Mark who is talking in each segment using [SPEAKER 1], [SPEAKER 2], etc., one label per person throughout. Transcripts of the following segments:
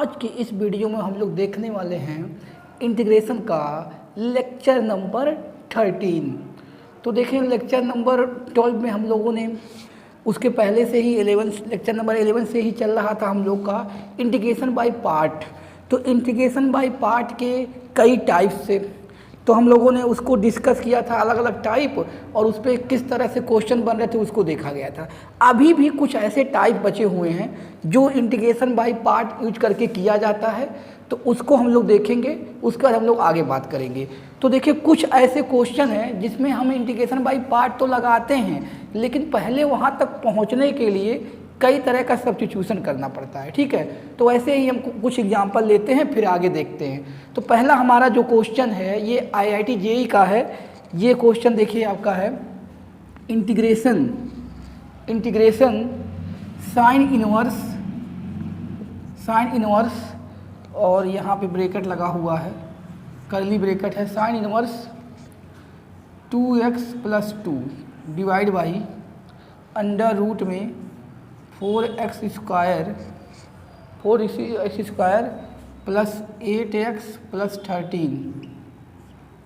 [SPEAKER 1] आज की इस वीडियो में हम लोग देखने वाले हैं इंटीग्रेशन का लेक्चर नंबर 13। तो देखें लेक्चर नंबर 12 में हम लोगों ने उसके पहले से ही लेक्चर नंबर 11 से ही चल रहा था हम लोग का इंटीग्रेशन बाय पार्ट। तो इंटीग्रेशन बाय पार्ट के कई टाइप्स से तो हम लोगों ने उसको डिस्कस किया था, अलग अलग टाइप, और उस पर किस तरह से क्वेश्चन बन रहे थे उसको देखा गया था। अभी भी कुछ ऐसे टाइप बचे हुए हैं जो इंटीग्रेशन बाय पार्ट यूज करके किया जाता है, तो उसको हम लोग देखेंगे, उसके बाद हम लोग आगे बात करेंगे। तो देखिए कुछ ऐसे क्वेश्चन हैं जिसमें हम इंटीग्रेशन बाय पार्ट तो लगाते हैं, लेकिन पहले वहाँ तक पहुँचने के लिए कई तरह का सब्स्टिट्यूशन करना पड़ता है। ठीक है, तो ऐसे ही हम कुछ एग्जांपल लेते हैं फिर आगे देखते हैं। तो पहला हमारा जो क्वेश्चन है ये IIT JEE का है। ये क्वेश्चन देखिए आपका है इंटीग्रेशन साइन इनवर्स और यहाँ पे ब्रैकेट लगा हुआ है, कर्ली ब्रैकेट है, sine inverse 2x + 2 divide by under root में 4x square plus 8x plus 13,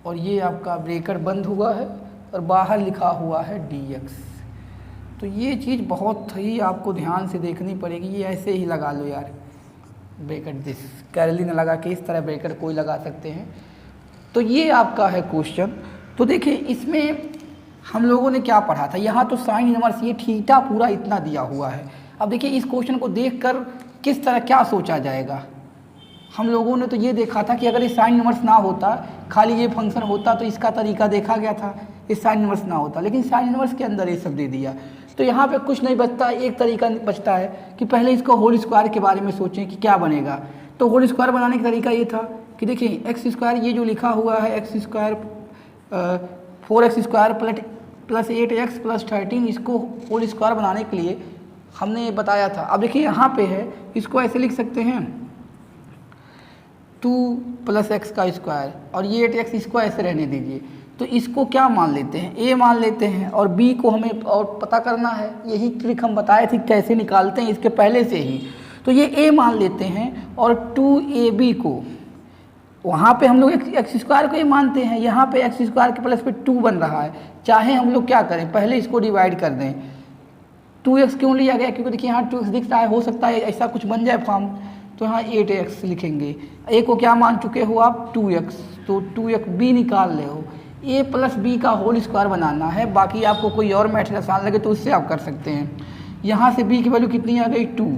[SPEAKER 1] और ये आपका ब्रैकेट बंद हुआ है और बाहर लिखा हुआ है dx। तो ये चीज़ बहुत ही आपको ध्यान से देखनी पड़ेगी। ये ऐसे ही लगा लो यार ब्रैकेट, दिस कैरली न लगा के इस तरह ब्रैकेट कोई लगा सकते हैं। तो ये आपका है क्वेश्चन। तो देखिए इसमें हम लोगों ने क्या पढ़ा था, यहाँ तो साइन इनवर्स ये थीटा पूरा इतना दिया हुआ है। अब देखिए इस क्वेश्चन को देखकर किस तरह क्या सोचा जाएगा। हम लोगों ने तो ये देखा था कि अगर ये साइन इनवर्स ना होता, खाली ये फंक्शन होता तो इसका तरीका देखा गया था, ये साइन इनवर्स ना होता, लेकिन साइन इनवर्स के अंदर ये सब दे दिया। तो यहाँ पे कुछ नहीं बचता, एक तरीका बचता है कि पहले इसको होल स्क्वायर के बारे में सोचें कि क्या बनेगा। तो होल स्क्वायर बनाने का तरीका ये था कि देखिए एक्स स्क्वायर, ये जो लिखा हुआ है X square 4x square plus 8x plus 13, इसको होल स्क्वायर बनाने के लिए हमने बताया था। अब देखिए यहाँ पे है, इसको ऐसे लिख सकते हैं 2 + x का स्क्वायर, और ये 8x इसको ऐसे रहने दीजिए। तो इसको क्या मान लेते हैं, a मान लेते हैं, और b को हमें और पता करना है। यही ट्रिक हम बताए थे कैसे निकालते हैं इसके पहले से ही। तो ये a मान लेते हैं और 2ab को वहाँ पे हम लोग एक्स स्क्वायर को ही मानते हैं, यहाँ पे एक्स स्क्वायर के प्लस पे 2 बन रहा है। चाहे हम लोग क्या करें, पहले इसको डिवाइड कर दें। 2x क्यों लिया गया, क्योंकि देखिए यहाँ 2x दिख रहा है, हो सकता है ऐसा कुछ बन जाए फॉर्म, तो यहाँ 8x लिखेंगे। a को क्या मान चुके हो आप 2x, तो 2x b निकाल ले हो। a + b का होल स्क्वायर बनाना है, बाकी आपको कोई और मैथड आसान लगे तो उससे आप कर सकते हैं। यहाँ से b की वैल्यू कितनी आ गई 2,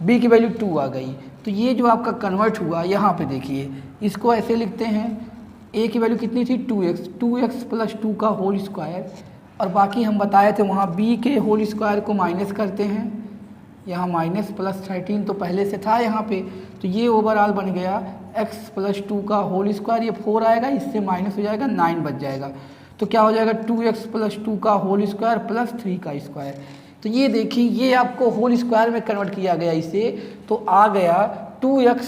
[SPEAKER 1] b की वैल्यू 2 आ गई। तो ये जो आपका कन्वर्ट हुआ यहाँ पे देखिए, इसको ऐसे लिखते हैं, a की वैल्यू कितनी थी 2x + 2 का होल स्क्वायर, और बाकी हम बताए थे वहाँ b के होल स्क्वायर को माइनस करते हैं, यहाँ माइनस प्लस 13 तो पहले से था यहाँ पे। तो ये ओवरऑल बन गया x + 2 का होल स्क्वायर, ये 4 आएगा, इससे माइनस हो जाएगा 9 बच जाएगा। तो क्या हो जाएगा 2x + 2 का होल स्क्वायर प्लस 3 का स्क्वायर। तो ये देखिए ये आपको होल स्क्वायर में कन्वर्ट किया गया इसे, तो आ गया 2x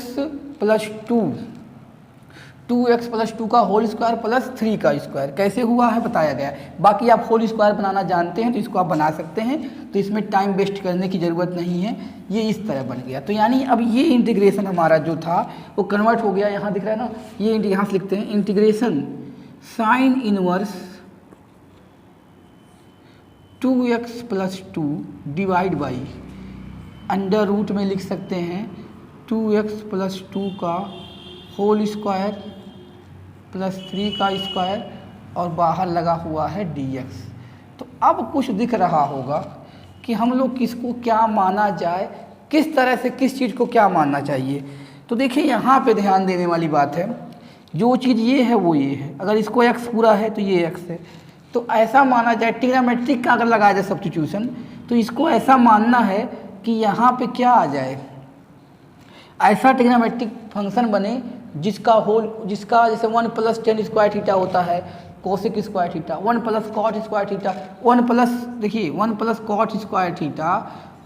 [SPEAKER 1] + 2 का होल स्क्वायर प्लस 3 का स्क्वायर। कैसे हुआ है बताया गया है। बाकी आप होल स्क्वायर बनाना जानते हैं तो इसको आप बना सकते हैं, तो इसमें टाइम वेस्ट करने की ज़रूरत नहीं है। ये इस तरह बन गया। तो यानी अब ये इंटीग्रेशन हमारा जो था वो कन्वर्ट हो गया। यहाँ दिख रहा है ना, ये यहाँ से लिखते हैं integration sine inverse 2x + 2 divide by under root में लिख सकते हैं 2x + 2 का होल स्क्वायर प्लस 3 का स्क्वायर, और बाहर लगा हुआ है dx। तो अब कुछ दिख रहा होगा कि हम लोग किसको क्या माना जाए, किस तरह से किस चीज़ को क्या मानना चाहिए। तो देखिए यहाँ पे ध्यान देने वाली बात है, जो चीज़ ये है वो ये है। अगर इसको x पूरा है तो ये x है, तो ऐसा माना जाए ट्रिग्नोमेट्रिक का अगर लगाया जाए सब्स्टिट्यूशन, तो इसको ऐसा मानना है कि यहाँ पे क्या आ जाए, ऐसा ट्रिग्नोमेट्रिक फंक्शन बने जिसका जैसे 1 + tan स्क्वायर थीटा होता है, cosec square theta, 1 + cot square theta, 1 + cot square theta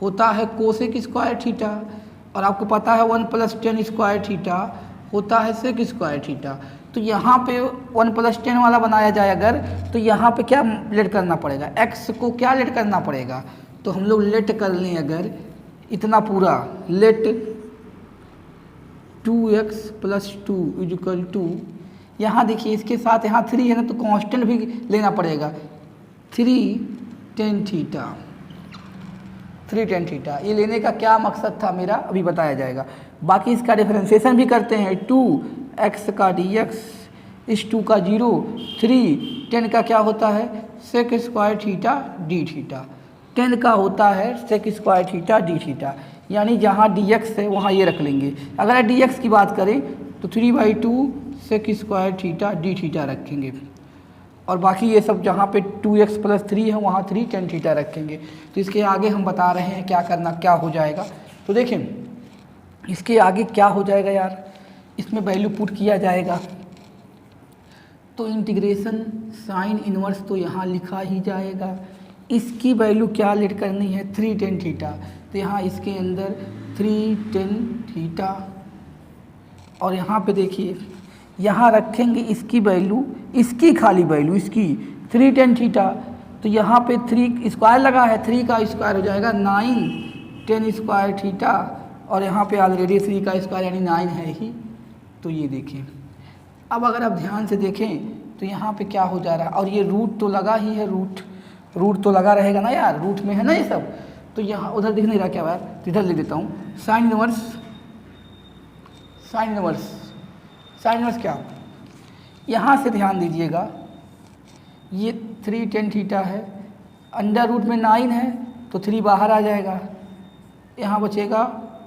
[SPEAKER 1] होता है कोसेक स्क्वायर थीटा, और आपको पता है 1 + tan स्क्वायर थीटा होता है सेक स्क्वायर थीटा। तो यहाँ पे 1 + tan वाला बनाया जाए अगर, तो यहाँ पे क्या लेट करना पड़ेगा, x को क्या लेट करना पड़ेगा। तो हम लोग लेट कर लें अगर इतना पूरा late 2x plus 2 is equal to, यहाँ देखिए इसके साथ यहाँ 3 है ना, तो कांस्टेंट भी लेना पड़ेगा, 3 tan थीटा, 3 tan थीटा। ये लेने का क्या मकसद था मेरा अभी बताया जाएगा। बाकी इसका डिफरेंशिएशन भी करते हैं, 2x का dx, इस 2 का 0, 3 tan का क्या होता है sec square theta d theta, 10 का होता है sec square theta d theta, यानी जहाँ dx है वहाँ ये रख लेंगे। अगर dx की बात करें तो 3/2 sec square theta d theta रखेंगे, और बाकी ये सब जहाँ पे 2x प्लस 3 है वहाँ 3 tan थीटा रखेंगे। तो इसके आगे हम बता रहे हैं क्या करना, क्या हो जाएगा। तो देखें इसके आगे क्या हो जाएगा यार, इसमें वैल्यू पुट किया जाएगा, तो इंटीग्रेशन साइन इनवर्स तो यहाँ लिखा ही जाएगा। इसकी वैल्यू क्या लेट करनी है 3 tan थीटा, तो यहाँ इसके अंदर 3 tan थीटा, और यहाँ पे देखिए यहाँ रखेंगे इसकी वैल्यू, इसकी खाली वैल्यू इसकी 3 tan थीटा, तो यहाँ पे 3 स्क्वायर लगा है, 3 का स्क्वायर हो जाएगा 9 tan स्क्वायर थीटा, और यहाँ पे ऑलरेडी 3 का स्क्वायर यानी 9 है ही। तो ये देखें, अब अगर आप ध्यान से देखें तो यहाँ पे क्या हो जा रहा है, और ये रूट तो लगा ही है, रूट तो लगा रहेगा ना यार, रूट में है ना ये सब। तो यहाँ उधर दिख नहीं रहा क्या यार, तो इधर लिख देता हूँ साइन इनवर्स, साइन इनवर्स क्या, यहाँ से ध्यान दीजिएगा, ये 3 tan थीटा है, अंडर रूट में 9 है तो 3 बाहर आ जाएगा, यहाँ बचेगा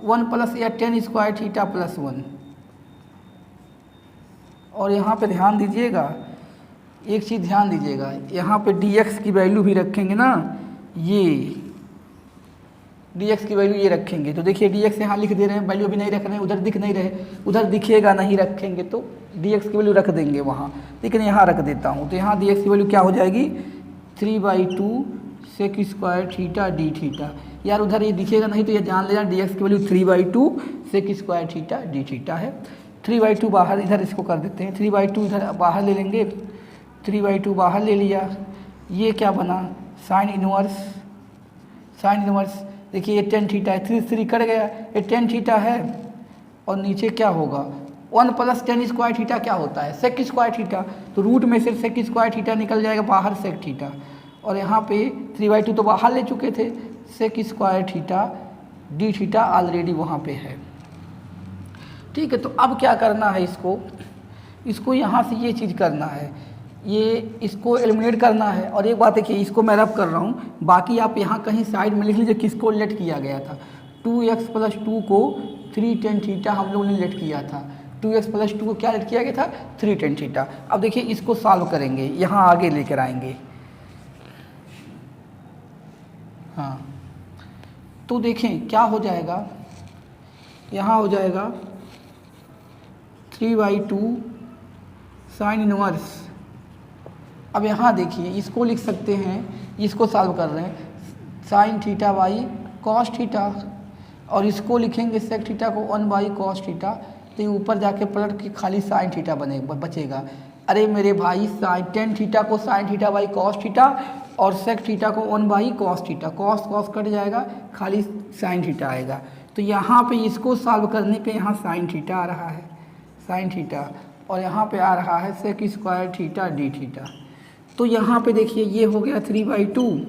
[SPEAKER 1] 1 प्लस या tan स्क्वायर थीटा प्लस 1। और यहाँ पे ध्यान दीजिएगा, एक चीज़ ध्यान दीजिएगा, यहाँ पे dx की वैल्यू भी रखेंगे ना, ये dx की वैल्यू ये रखेंगे, तो देखिए dx यहाँ लिख दे रहे हैं, वैल्यू भी नहीं रख रहे हैं, उधर दिख नहीं रहे, उधर दिखेगा नहीं रखेंगे तो dx की वैल्यू रख देंगे वहाँ, लेकिन यहाँ रख देता हूँ। तो यहाँ dx की वैल्यू क्या हो जाएगी 3/2 sec square theta d theta, यार उधर ये दिखेगा नहीं तो ये जान लेना dx की value 3/2 sec square theta d theta है। 3/2 बाहर, इधर इसको कर देते हैं, 3/2 इधर बाहर ले लेंगे, 3/2 बाहर ले लिया, ये क्या बना साइन इनवर्स, देखिए ये tan थीटा है, 3 कट गया, ये tan थीटा है, और नीचे क्या होगा 1 प्लस tan स्क्वायर थीटा क्या होता है सेक स्क्वायर थीटा, तो रूट में से सेक स्क्वायर थीटा निकल जाएगा बाहर सेक थीटा, और यहाँ पे 3/2 तो बाहर ले चुके थे, sec square theta d theta already वहाँ पे है। ठीक है, तो अब क्या करना है, इसको यहाँ से ये चीज़ करना है, ये इसको एलिमिनेट करना है। और एक बात देखिए, इसको मैं रब कर रहा हूँ, बाकी आप यहाँ कहीं साइड में लिख लीजिए किसको लेट किया गया था, 2x प्लस 2 को 3 tan थीटा हम लोगों ने लेट किया था, 2x प्लस 2 को क्या लेट किया गया था 3 tan थीटा। अब देखिए इसको सॉल्व करेंगे, यहाँ आगे लेकर आएंगे, हाँ तो देखें क्या हो जाएगा, यहाँ हो जाएगा 3/2 साइन इनवर्स। अब यहाँ देखिए इसको लिख सकते हैं, इसको सॉल्व कर रहे हैं sine theta by cos theta, और इसको लिखेंगे सेक थीटा को 1/cos थीटा, तो ये ऊपर जाके पलट के खाली साइन थीटा बचेगा। अरे मेरे भाई साइन tan थीटा को sine theta by cos theta, और सेक थीटा को 1/cos थीटा, कॉस कट जाएगा, खाली साइन थीटा आएगा। तो यहाँ पे इसको सॉल्व करने पे यहाँ साइन थीटा आ रहा है, साइन थीटा, और यहाँ पे आ रहा है sec square theta d theta. तो यहाँ पे देखिए ये हो गया 3/2,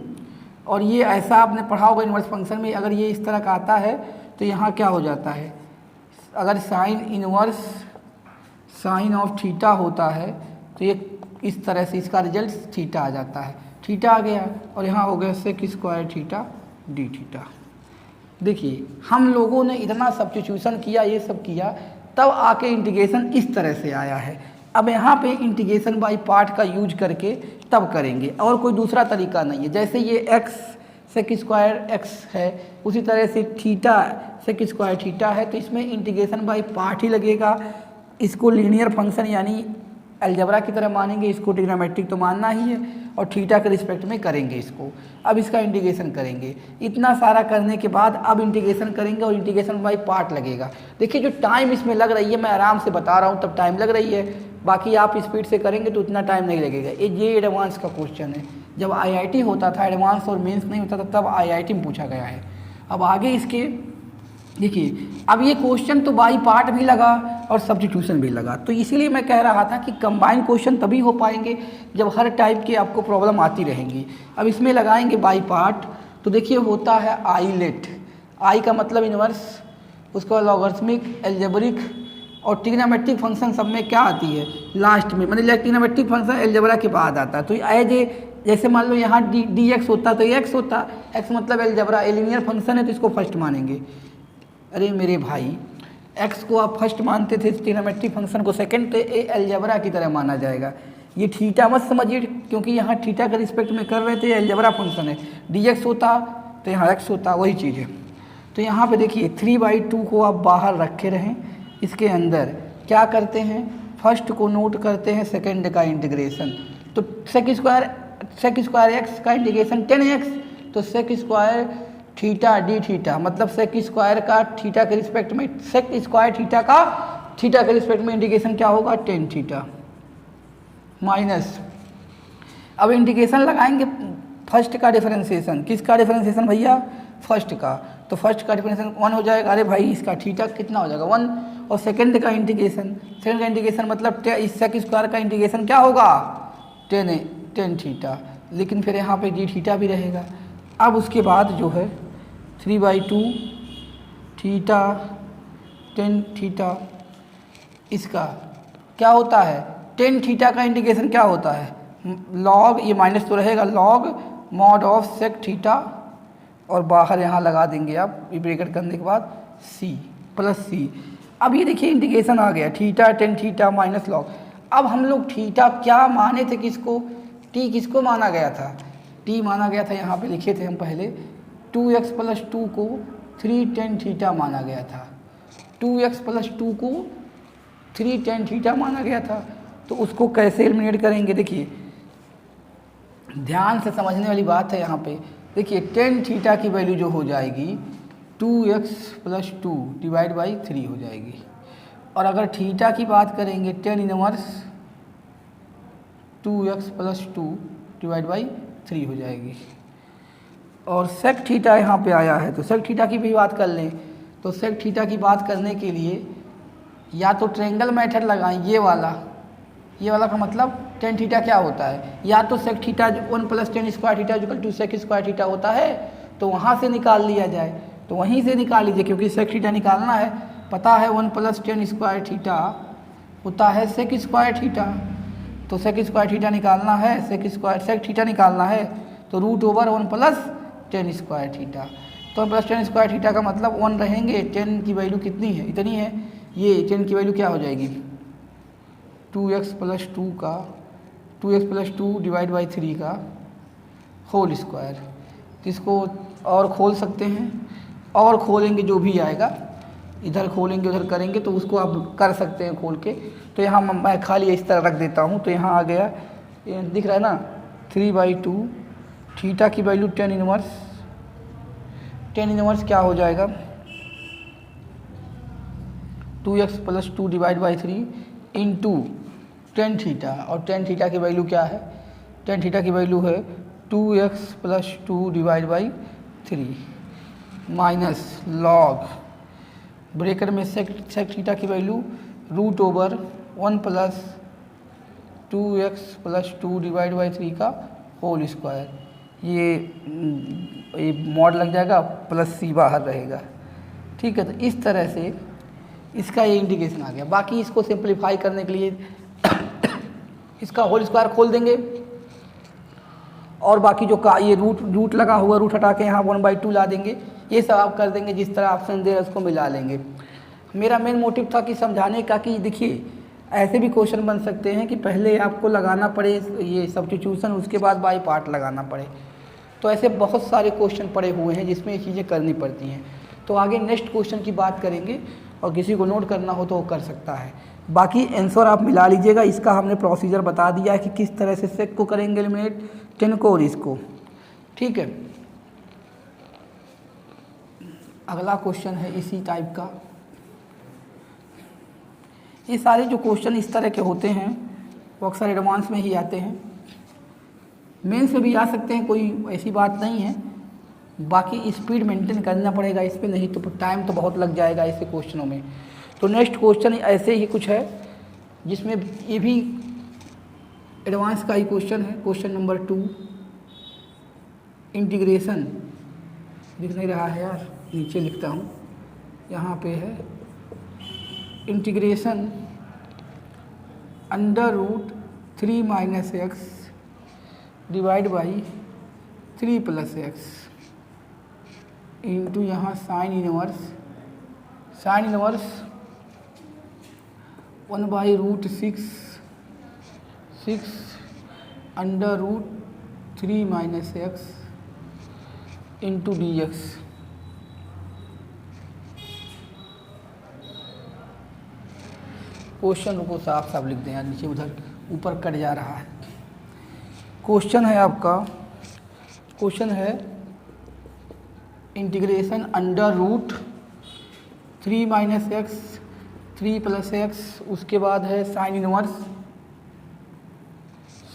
[SPEAKER 1] और ये ऐसा आपने पढ़ा होगा इनवर्स फंक्शन में, अगर ये इस तरह का आता है तो यहाँ क्या हो जाता है, अगर sine inverse sine of theta होता है तो ये इस तरह से इसका रिजल्ट थीटा आ जाता है, थीटा आ गया, और यहाँ हो गया sec square theta d theta. देखिए हम लोगों ने इतना सब्स्टिट्यूशन किया, ये सब किया, तब आके इंटीग्रेशन इस तरह से आया है। अब यहाँ पे इंटीग्रेशन बाय पार्ट का यूज करके तब करेंगे, और कोई दूसरा तरीका नहीं है। जैसे ये x सेक स्क्वायर x है, उसी तरह से थीटा सेक स्क्वायर थीटा है, तो इसमें इंटीग्रेशन बाय पार्ट ही लगेगा। इसको लीनियर फंक्शन यानी अलजेब्रा की तरह मानेंगे, इसको ट्रिग्नोमेट्रिक तो मानना ही है, और थीटा के रिस्पेक्ट में करेंगे इसको। अब इसका इंटीग्रेशन करेंगे, इतना सारा करने के बाद अब इंटीग्रेशन करेंगे, और इंटीग्रेशन बाय पार्ट लगेगा। देखिए जो टाइम इसमें लग रही है, मैं आराम से बता रहा हूँ तब टाइम लग रही है, बाकी आप स्पीड से करेंगे तो उतना टाइम नहीं लगेगा। ये एडवांस का क्वेश्चन है, जब IIT होता था एडवांस और मेंस नहीं होता था तब IIT में पूछा गया है। अब आगे इसके देखिए अब ये क्वेश्चन तो बाई पार्ट भी लगा और सब्स्टिट्यूशन भी लगा, तो इसीलिए मैं कह रहा था कि कंबाइंड क्वेश्चन तभी हो पाएंगे जब हर टाइप की आपको प्रॉब्लम आती रहेंगी। अब इसमें लगाएंगे बाई पार्ट, तो देखिए होता है आई लेट, आई का मतलब इनवर्स, उसके बाद लॉगरिथमिक, अलजेब्रिक और ट्रिग्नोमेट्रिक फंक्शन सब में क्या आती है लास्ट में, मतलब ट्रिग्नोमेट्रिक फंक्शन अलजेब्रा के बाद आता है। तो एज ए जैसे मान लो यहाँ डी एक्स होता तो एक्स होता, एक्स मतलब अलजेब्रा लीनियर फंक्शन है तो इसको फर्स्ट मानेंगे। अरे मेरे भाई एक्स को आप फर्स्ट मानते थे, ट्रिग्नोमेट्रिक फंक्शन को सेकंड, तो ये अलजेब्रा की तरह माना जाएगा। ये थीटा मत समझिए क्योंकि यहाँ थीटा के रिस्पेक्ट में कर रहे थे, अलजेब्रा फंक्शन है, डी एक्स होता तो यहाँ एक्स होता, वही चीज़ है। तो यहाँ पे देखिए 3/2 को आप बाहर रखे रहें, इसके अंदर क्या करते हैं, फर्स्ट को नोट करते हैं, सेकंड का इंटीग्रेशन। तो सेक स्क्वायर एक्स का इंटीग्रेशन 10x, तो sec square theta d theta, मतलब सेक स्क्वायर का थीटा के रिस्पेक्ट में, सेक स्क्वायर थीटा का थीटा के रिस्पेक्ट में इंटीग्रेशन क्या होगा 10 थीटा माइनस, अब इंटीग्रेशन लगाएंगे फर्स्ट का डिफरेंशिएशन, किसका डिफरेंशिएशन भैया, फर्स्ट का, तो फर्स्ट का डिफरेंशिएशन 1 हो जाएगा। अरे भाई इसका थीटा कितना हो जाएगा 1, और सेकंड का इंटीग्रेशन मतलब इस सेक स्क्वायर का इंटीग्रेशन क्या होगा 10 थीटा, लेकिन फिर यहाँ पे डी थीटा भी रहेगा। अब उसके बाद जो है 3/2 थीटा 10 थीटा, इसका क्या होता है 10 थीटा का इंटीग्रेशन क्या होता है लॉग, ये माइनस तो रहेगा, log mod of sec theta, और बाहर यहाँ लगा देंगे आप ब्रैकेट करने के बाद सी प्लस सी। अब ये देखिए इंटीग्रेशन आ गया थीटा 10 थीटा माइनस लॉग। अब हम लोग थीटा क्या माने थे, किसको, टी किसको माना गया था, टी माना गया था, यहाँ पे लिखे थे हम पहले 2x + 2 को 3 tan थीटा माना गया था, 2x + 2 को 3 tan थीटा माना गया था। तो उसको कैसे एलिमिनेट करेंगे, देखिए ध्यान से समझने वाली बात है यहाँ पे। देखिए tan थीटा की वैल्यू जो हो जाएगी 2x + 2 / 3 हो जाएगी, और अगर थीटा की बात करेंगे tan इनवर्स 2x + 2 / 3 हो जाएगी। और सेक थीटा यहाँ पे आया है, तो सेक थीटा की भी बात कर लें, तो सेक थीटा की बात करने के लिए या तो ट्रायंगल मेथड लगाएं, ये वाला का मतलब tan थीटा क्या होता है, या तो sec theta 1 + tan square theta = sec square theta होता है, तो वहाँ से निकाल लिया जाए, तो वहीं से निकाल लीजिए, क्योंकि सेक थीटा निकालना है, पता है 1 + tan स्क्वायर थीटा होता है सेक स्क्वायर थीटा, तो सेक स्क्वायर थीटा निकालना है, सेक थीटा निकालना है, तो √1 + tan स्क्वायर थीटा, तो 1 + tan स्क्वायर थीटा का मतलब 1 रहेंगे, tan की वैल्यू कितनी है, इतनी है, ये tan की वैल्यू क्या हो जाएगी 2x + 2 का 2x + 2 / 3 का होल स्क्वायर। इसको और खोल सकते हैं, और खोलेंगे जो भी आएगा, इधर खोलेंगे उधर करेंगे, तो उसको आप कर सकते हैं खोल के। तो यहाँ मैं खाली इस तरह रख देता हूँ, तो यहाँ आ गया, दिख रहा है ना 3/2 थीटा की वैल्यू tan इनवर्स क्या हो जाएगा 2x + 2 / 3 इंटू tan थीटा, और tan थीटा की वैल्यू क्या है, tan थीटा की वैल्यू है 2x + 2 / 3 माइनस लॉग ब्रेकेट में सेक थीटा की वैल्यू √1 + 2x + 2 / 3 का होल स्क्वायर, ये मॉड लग जाएगा प्लस सी बाहर रहेगा, ठीक है। तो इस तरह से इसका ये इंटीग्रेशन आ गया। बाकी इसको सिंपलीफाई करने के लिए इसका होल स्क्वायर खोल देंगे, और बाकी जो का ये रूट लगा हुआ, रूट हटा के यहाँ 1/2 ला देंगे, ये सब आप कर देंगे, जिस तरह ऑप्शन दे रहे उसको मिला लेंगे। मेरा मेन मोटिव था कि समझाने का कि देखिए ऐसे भी क्वेश्चन बन सकते हैं कि पहले आपको लगाना पड़े ये सब्स्टिट्यूशन, उसके बाद बाई पार्ट लगाना पड़े, तो ऐसे बहुत सारे क्वेश्चन पड़े हुए हैं जिसमें ये चीज़ें करनी पड़ती हैं। तो आगे नेक्स्ट क्वेश्चन की बात करेंगे, और किसी को नोट करना हो तो वो कर सकता है। बाकी आंसर आप मिला लीजिएगा, इसका हमने प्रोसीजर बता दिया है कि किस तरह से सेक को करेंगे एलिमिनेट, tan को और इसको, ठीक है। अगला क्वेश्चन है इसी टाइप का। ये सारे जो क्वेश्चन इस तरह के होते हैं वो अक्सर एडवांस में ही आते हैं, मेंस में भी आ सकते हैं, कोई ऐसी बात नहीं है, बाकी स्पीड मेंटेन करना पड़ेगा इस पे, नहीं तो टाइम तो बहुत लग जाएगा ऐसे क्वेश्चनों में। तो नेक्स्ट क्वेश्चन ऐसे ही कुछ है जिसमें ये भी एडवांस का ही क्वेश्चन है। क्वेश्चन नंबर 2, इंटीग्रेशन, दिख नहीं रहा है यार, नीचे लिखता हूँ, यहाँ पे है integration √3 - x divide by 3 + x into यहाँ sine inverse 1/6 √3 - x into dx। Question को साफ साफ लिख दें यार, नीचे उधर ऊपर कट जा रहा है। क्वेश्चन है आपका, क्वेश्चन है इंटीग्रेशन √3 - x 3 + x, उसके बाद है साइन इनवर्स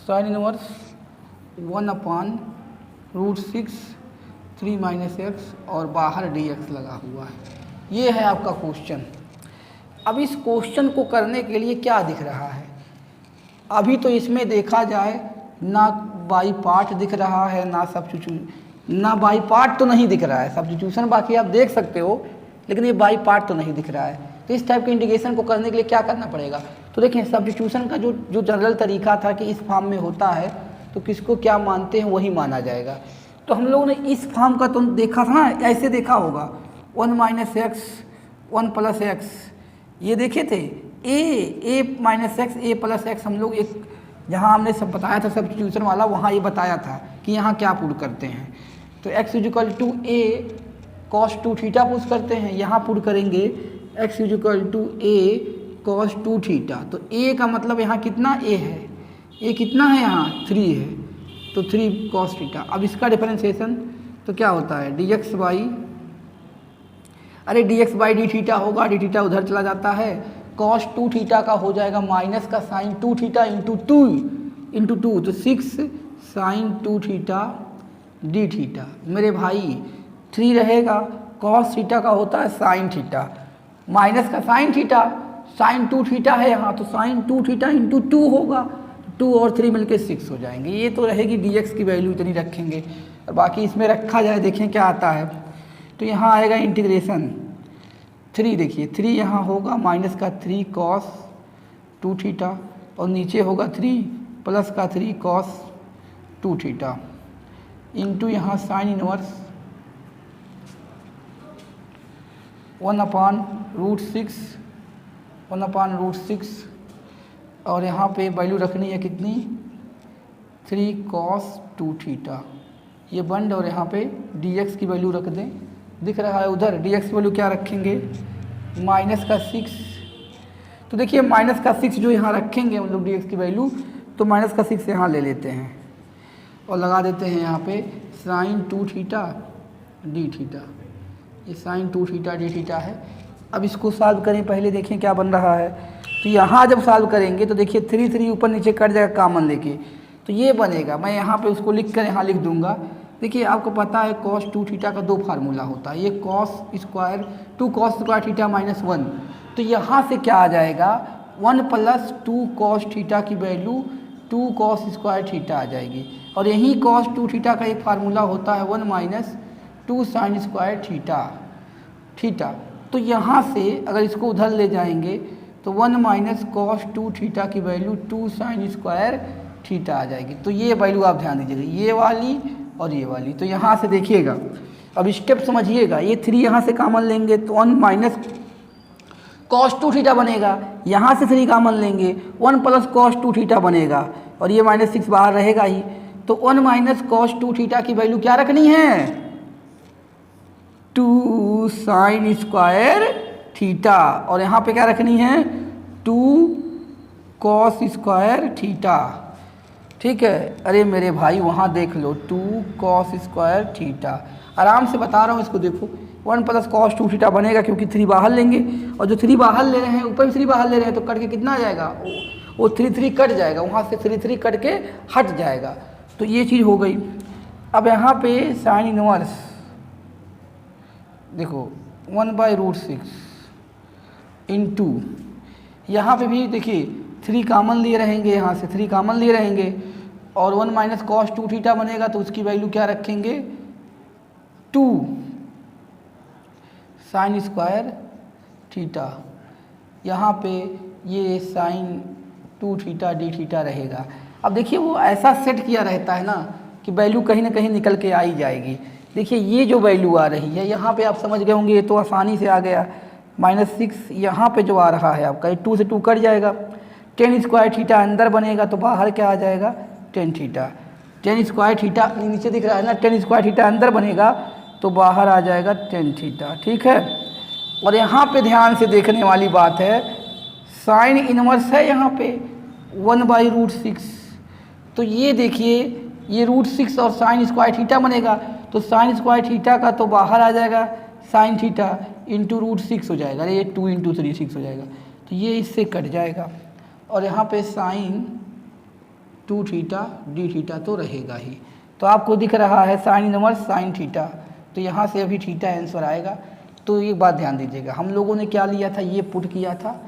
[SPEAKER 1] 1/√6 3 - x और बाहर dx लगा हुआ है। ये है आपका क्वेश्चन। अब इस क्वेश्चन को करने के लिए क्या दिख रहा है, अभी तो इसमें देखा जाए ना बाई पार्ट दिख रहा है ना सब्स्टिट्यूशन, ना बाई पार्ट तो नहीं दिख रहा है, सब्स्टिट्यूशन बाकी आप देख सकते हो, लेकिन ये बाई पार्ट तो नहीं दिख रहा है। तो इस टाइप के इंटीग्रेशन को करने के लिए क्या करना पड़ेगा, तो देखिए सब्स्टिट्यूशन का जो जनरल तरीका था कि इस फॉर्म में होता है तो किसको क्या मानते हैं वही माना जाएगा। तो हम लोगों ने इस फॉर्म का तो देखा था ना, ऐसे देखा होगा 1 - x 1 + x, ये देखे थे a - x a + x। हम लोग एक जहाँ हमने सब बताया था सब्स्टिट्यूशन वाला, वहाँ ये बताया था कि यहाँ क्या पुट करते हैं। तो x = a cos 2θ पुट करते हैं, यहाँ पुट करेंगे x = a cos 2θ। तो a का मतलब यहाँ कितना a है, a कितना है यहाँ 3 है, तो 3 cos θ। अब इसका डिफरेंशिएशन तो क्या होता है dx बाई dθ होगा, dθ उधर चला जाता है, cos 2θ का हो जाएगा माइनस का साइन 2θ इंटू 2, तो 6 sin 2θ dθ। मेरे भाई 3 रहेगा, cos θ का होता है sin θ, माइनस का sin θ, sin 2θ है यहाँ, तो sin 2θ इंटू 2 होगा, 2 और 3 मिलके 6 हो जाएंगे। ये तो रहेगी dx की वैल्यू इतनी रखेंगे, और बाकी इसमें रखा जाए, देखें क्या आता है। तो यहाँ आएगा इंटीग्रेशन 3, देखिए 3 यहाँ होगा माइनस का 3 cos 2θ और नीचे होगा 3 प्लस का 3 cos 2θ इंटू यहाँ साइन इनवर्स 1/√6 और यहाँ पे वैल्यू रखनी है कितनी 3 cos 2θ, ये बंद, और यहाँ पे dx की वैल्यू रख दें, दिख रहा है उधर dx की वैल्यू क्या रखेंगे माइनस का 6। तो देखिए माइनस का 6 जो यहाँ रखेंगे हम लोग dx की वैल्यू, तो माइनस का 6 यहाँ ले लेते हैं और लगा देते हैं यहाँ पे sin 2θ dθ, ये sin 2θ dθ है। अब इसको सॉल्व करें, पहले देखें क्या बन रहा है। तो यहाँ जब सॉल्व करेंगे तो देखिए 3 ऊपर नीचे कट जाएगा कॉमन लेके, तो ये बनेगा, मैं यहाँ पे उसको लिख कर यहाँ लिख दूंगा। देखिए आपको पता है cos 2θ का 2 फार्मूला होता है, ये cos square 2 cos square theta minus 1, तो यहाँ से क्या आ जाएगा 1 + 2 cos θ की वैल्यू 2 cos स्क्वायर थीटा आ जाएगी, और यही cos 2θ का एक फार्मूला होता है 1 - 2 sin स्क्वायर थीटा। तो यहाँ से अगर इसको उधर ले जाएंगे तो 1 - cos 2θ की वैल्यू 2 sin स्क्वायर थीटा आ जाएगी। तो ये वैल्यू आप ध्यान दीजिएगा, ये वाली और ये वाली। तो यहाँ से देखिएगा, अब स्टेप समझिएगा, ये 3 यहाँ से कॉमन लेंगे तो 1 - cos 2θ बनेगा, यहाँ से 3 कॉमन लेंगे 1 + cos 2θ बनेगा, और ये -6 बाहर रहेगा ही। तो 1 - cos 2θ की वैल्यू क्या रखनी है 2 sin स्क्वायर थीटा, और यहाँ पे क्या रखनी है 2 cos स्क्वायर थीटा। ठीक है, अरे मेरे भाई वहाँ देख लो 2 cos स्क्वायर थीटा, आराम से बता रहा हूँ इसको देखो, 1 + cos 2θ बनेगा क्योंकि 3 बाहर लेंगे, और जो 3 बाहर ले रहे हैं ऊपर भी 3 बाहर ले रहे हैं, तो कट के कितना आ जाएगा वो 3 कट जाएगा, वहाँ से 3 कट के हट जाएगा। तो ये चीज़ हो गई। अब यहाँ पे साइन इनवर्स देखो 1/√6 इंटू, यहाँ पे भी देखिए 3 कामन लिए रहेंगे, यहाँ से 3 कामन लिए रहेंगे और 1 माइनस कॉस 2 थीटा बनेगा तो उसकी वैल्यू क्या रखेंगे 2 साइन स्क्वायर थीटा। यहाँ पे ये साइन 2 थीटा डी थीटा रहेगा। अब देखिए वो ऐसा सेट किया रहता है ना कि वैल्यू कहीं ना कहीं निकल के आ ही जाएगी। देखिए ये जो वैल्यू आ रही है यहाँ पे आप समझ गए होंगे, ये तो आसानी से आ गया। -6 यहाँ पे जो आ रहा है आपका, ये 2 से 2 कट जाएगा। tan स्क्वायर थीटा अंदर बनेगा तो बाहर क्या आ जाएगा tan theta. tan square theta नीचे दिख रहा है ना, tan स्क्वायर थीटा अंदर बनेगा तो बाहर आ जाएगा tan थीटा। ठीक है, और यहाँ पे ध्यान से देखने वाली बात है, साइन इनवर्स है यहाँ पे 1/√6, तो ये देखिए ये √6 और साइन स्क्वायर थीटा बनेगा तो साइन स्क्वायर थीटा का तो बाहर आ जाएगा साइन थीटा इंटू √6 हो जाएगा। ये 2 × 3 6 हो जाएगा, तो ये इससे कट जाएगा और यहाँ पे साइन 2 थीटा डी थीटा तो रहेगा ही। तो आपको दिख रहा है साइन इनवर्स साइन थीटा, तो यहाँ से अभी थीटा आंसर आएगा। तो ये बात ध्यान दीजिएगा, हम लोगों ने क्या लिया था, ये पुट किया था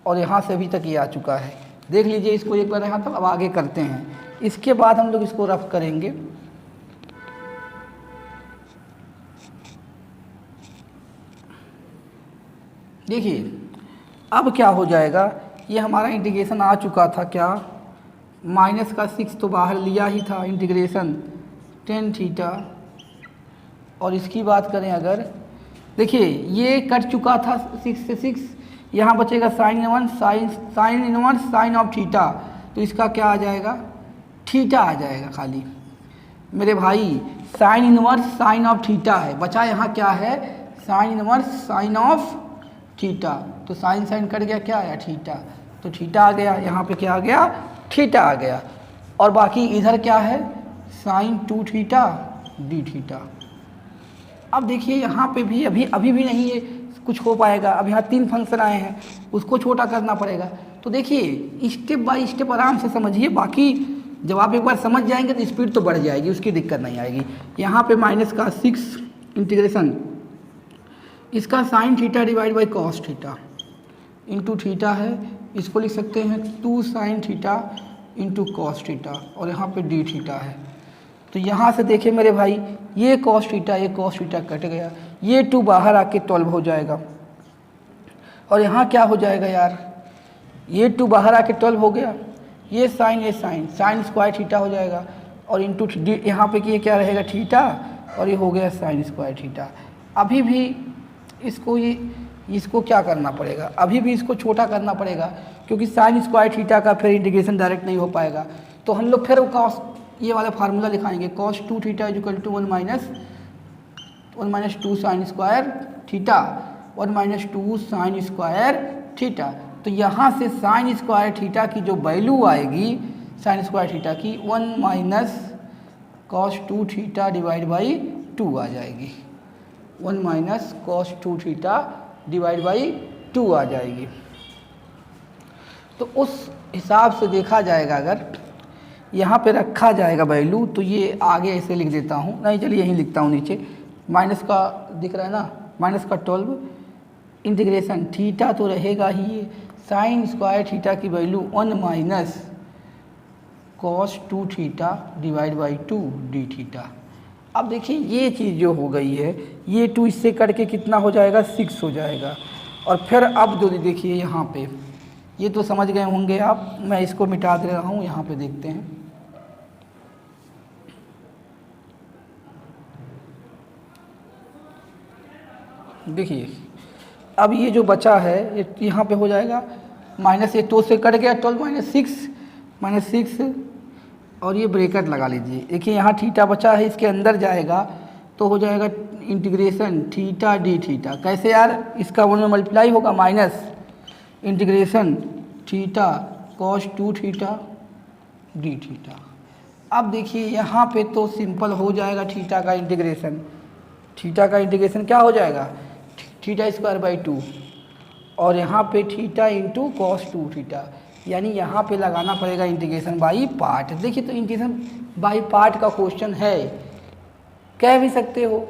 [SPEAKER 1] और यहाँ से अभी तक ये आ चुका है। देख लीजिए इसको एक बार यहाँ तक। अब आगे करते हैं, इसके बाद हम लोग इसको रफ करेंगे। देखिए अब क्या हो जाएगा, ये हमारा इंटीग्रेशन आ चुका था क्या, -6 तो बाहर लिया ही था इंटीग्रेशन tan थीटा। और इसकी बात करें अगर, देखिए ये कट चुका था 6 से 6, यहाँ बचेगा sine inverse sine of theta, तो इसका क्या आ जाएगा थीटा आ जाएगा खाली। मेरे भाई sine inverse sine of theta है, बचा यहाँ क्या है sine inverse sine of theta, तो साइन साइन कट गया, क्या आया थीटा, तो थीटा आ गया। यहाँ पे क्या आ गया थीटा आ गया। और बाकी इधर क्या है साइन 2 थीटा डी थीटा। अब देखिए यहाँ पे भी अभी भी नहीं है कुछ हो पाएगा। अब यहाँ 3 फंक्शन आए हैं, उसको छोटा करना पड़ेगा। तो देखिए स्टेप बाय स्टेप आराम से समझिए, बाकी जब आप एक बार समझ जाएंगे तो स्पीड तो बढ़ जाएगी, उसकी दिक्कत नहीं आएगी। यहाँ पे -6 इंटीग्रेशन इसका sine theta divide by cos theta into theta है, इसको लिख सकते हैं 2 sine theta into cos theta, और यहाँ पे डी थीटा है। तो यहाँ से देखिए मेरे भाई ये कॉस थीटा कट गया, ये 2 बाहर आके 12 हो जाएगा। और यहाँ क्या हो जाएगा यार, ये 2 बाहर आके 12 हो गया, ये साइन स्क्वायर थीटा हो जाएगा और इंटू यहाँ पे ये क्या रहेगा थीटा, और ये हो गया साइन स्क्वायर थीटा। अभी भी इसको क्या करना पड़ेगा, अभी भी इसको छोटा करना पड़ेगा, क्योंकि साइन स्क्वायर थीटा का फिर इंटीग्रेशन डायरेक्ट नहीं हो पाएगा। तो हम लोग फिर कॉस ये वाला फार्मूला लिखाएंगे, cos 2 theta equal to 1 minus 2 sine square theta 1 minus 2 sine square theta. तो यहाँ से साइन स्क्वायर थीटा की जो वैल्यू आएगी साइन स्क्वायर थीटा की 1 minus cos 2 theta divide by 2 आ जाएगी, 1 minus cos 2 theta divide by 2 आ जाएगी। तो उस हिसाब से देखा जाएगा, अगर यहाँ पे रखा जाएगा वैल्यू, तो ये आगे ऐसे लिख देता हूँ, नहीं चलिए यहीं लिखता हूँ नीचे, माइनस का दिख रहा है ना, माइनस का 12 इंटीग्रेशन थीटा तो रहेगा ही, साइन स्क्वायर थीटा की value 1 minus cos 2 theta divide by 2 d theta. अब देखिए ये चीज़ जो हो गई है, ये 2 इससे कट के कितना हो जाएगा 6 हो जाएगा। और फिर अब जो देखिए यहाँ पे, ये तो समझ गए होंगे आप, मैं इसको मिटा दे रहा हूँ, यहाँ पे देखते हैं। देखिए अब ये जो बचा है ये यहाँ पे हो जाएगा माइनस, ये 2 से कट गया 12 माइनस 6 और ये ब्रेकेट लगा लीजिए। देखिए यहाँ थीटा बचा है, इसके अंदर जाएगा तो हो जाएगा इंटीग्रेशन थीटा डी थीटा। कैसे यार, इसका 1 में मल्टीप्लाई होगा, minus integration theta cos 2 theta d theta. अब देखिए यहाँ पे तो सिंपल हो जाएगा, थीटा का इंटीग्रेशन क्या हो जाएगा थीटा स्क्वायर बाई 2, और यहाँ पे थीटा इंटू cos 2 थीटा, यानी यहाँ पे लगाना पड़ेगा इंटीग्रेशन बाई पार्ट। देखिए तो इंटीग्रेशन बाई पार्ट का क्वेश्चन है, कह भी सकते हो,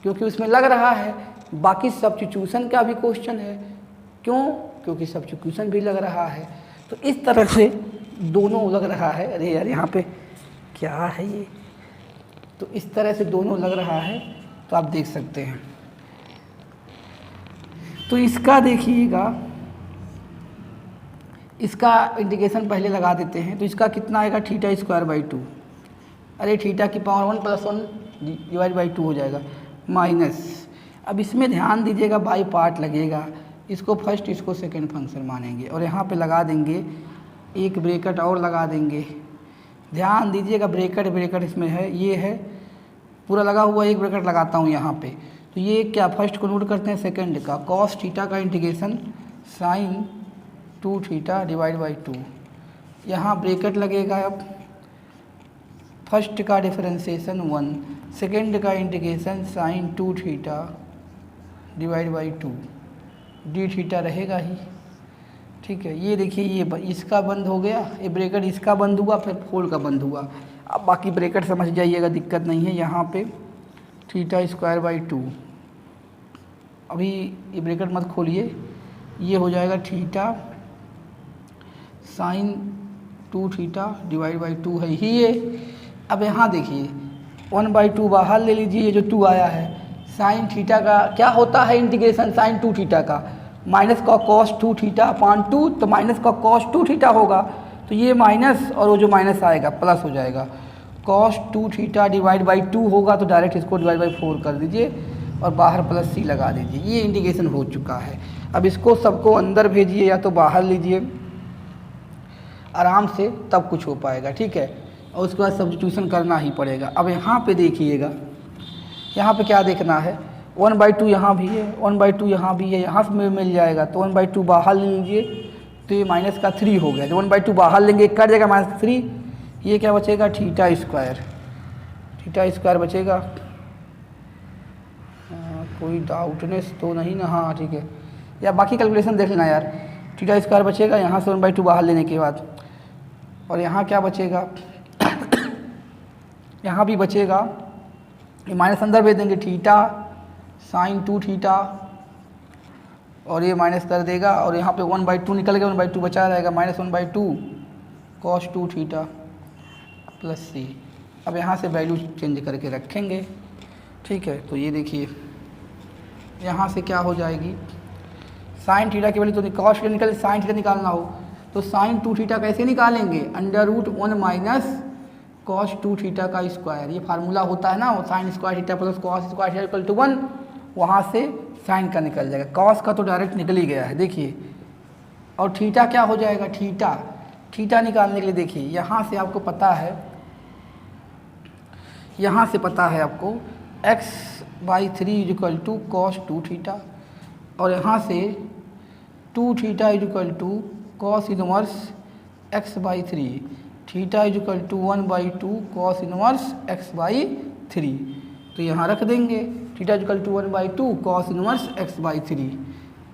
[SPEAKER 1] क्योंकि उसमें लग रहा है। बाकी सब्स्टिट्यूशन का भी क्वेश्चन है, क्यों? क्योंकि सब्स्टिट्यूशन भी लग रहा है। तो इस तरह से दोनों लग रहा है। अरे यार यहाँ पे क्या है ये? तो इस तरह से दोनों लग रहा है, तो आप देख सकते हैं। तो इसका देखिएगा, इसका इंटीग्रेशन पहले लगा देते हैं। तो इसका कितना आएगा? Theta square by 2। अरे थीटा की पावर 1 + 1 डिवाइड बाई 2 हो जाएगा, माइनस। अब इसमें ध्यान दीजिएगा, बाई पार्ट लगेगा। इसको फर्स्ट, इसको सेकंड फंक्शन मानेंगे और यहाँ पे लगा देंगे एक ब्रैकेट और लगा देंगे। ध्यान दीजिएगा, ब्रैकेट इसमें है, ये है पूरा लगा हुआ, एक ब्रैकेट लगाता हूँ यहाँ पे। तो ये क्या, फर्स्ट को नोट करते हैं सेकंड का, कॉस थीटा का integration sine 2 theta divide by 2। यहाँ ब्रैकेट लगेगा। अब फर्स्ट का डिफरेंशिएशन 1, सेकंड का integration sine 2 theta divide by 2, d theta रहेगा ही। ठीक है, ये देखिए, ये इसका बंद हो गया, ये ब्रैकेट इसका बंद हुआ, फिर 4 का बंद हुआ। अब बाकी ब्रैकेट समझ जाइएगा, दिक्कत नहीं है। यहाँ पे थीटा स्क्वायर बाई 2, अभी ये ब्रैकेट मत खोलिए, ये हो जाएगा theta sine 2 theta divide by 2 है ही ये। अब यहाँ देखिए 1/2 बाहर ले लीजिए, ये जो 2 आया है, साइन थीटा का क्या होता है इंटीग्रेशन साइन 2 थीटा का, माइनस का कॉस 2 थीटा अपान 2, तो माइनस का कॉस 2 थीटा होगा, तो ये माइनस और वो जो माइनस आएगा प्लस हो जाएगा। कॉस 2 थीटा डिवाइड बाई 2 होगा, तो डायरेक्ट इसको डिवाइड बाई 4 कर दीजिए और बाहर प्लस सी लगा दीजिए। ये इंटीग्रेशन हो चुका है। अब इसको सबको अंदर भेजिए या तो बाहर लीजिए आराम से, तब कुछ हो पाएगा। ठीक है, और उसके बाद सब्स्टिट्यूशन करना ही पड़ेगा। अब यहाँ पे देखिएगा, यहाँ पे क्या देखना है, 1/2 यहाँ भी है, 1/2 यहाँ भी है, यहाँ से मिल जाएगा। तो 1/2 बाहर ले लीजिए, तो ये माइनस का 3 हो गया। जो 1/2 बाहर लेंगे कट जाएगा -3, ये क्या बचेगा, थीटा स्क्वायर बचेगा। कोई डाउटनेस तो नहीं ना? हाँ ठीक है, या बाकी कैलकुलेशन देख लेना यार। थीटा स्क्वायर बचेगा यहाँ से 1/2 बाहर लेने के बाद, और यहाँ क्या बचेगा यहाँ भी बचेगा, ये माइनस अंदर भेज देंगे, थीटा साइन 2 थीटा, और ये माइनस कर देगा, और यहाँ पे 1/2 निकल गया, 1/2 बचा रहेगा, -1/2 cos 2 थीटा प्लस सी। अब यहाँ से वैल्यू चेंज करके रखेंगे। ठीक है, तो ये देखिए यहाँ से क्या हो जाएगी, साइन थीटा की वैल्यू तो कॉस थीटा निकल, साइन थीटा निकालना हो तो साइन 2 थीटा कैसे निकालेंगे, √1 माइनस कॉस 2 थीटा का स्क्वायर। ये फार्मूला होता है ना, वो sine square theta plus cos square theta equal to 1, वहाँ से साइन का निकल जाएगा, कॉस का तो डायरेक्ट निकल ही गया है देखिए। और थीटा क्या हो जाएगा, थीटा निकालने के लिए देखिए, यहाँ से आपको पता है, यहाँ से पता है आपको x/3 equal to cos 2 theta, और यहाँ से 2 theta equal to cos inverse x/3, theta equal to 1/2 cos inverse x/3। तो यहाँ रख देंगे theta equal to 1/2 cos inverse x/3,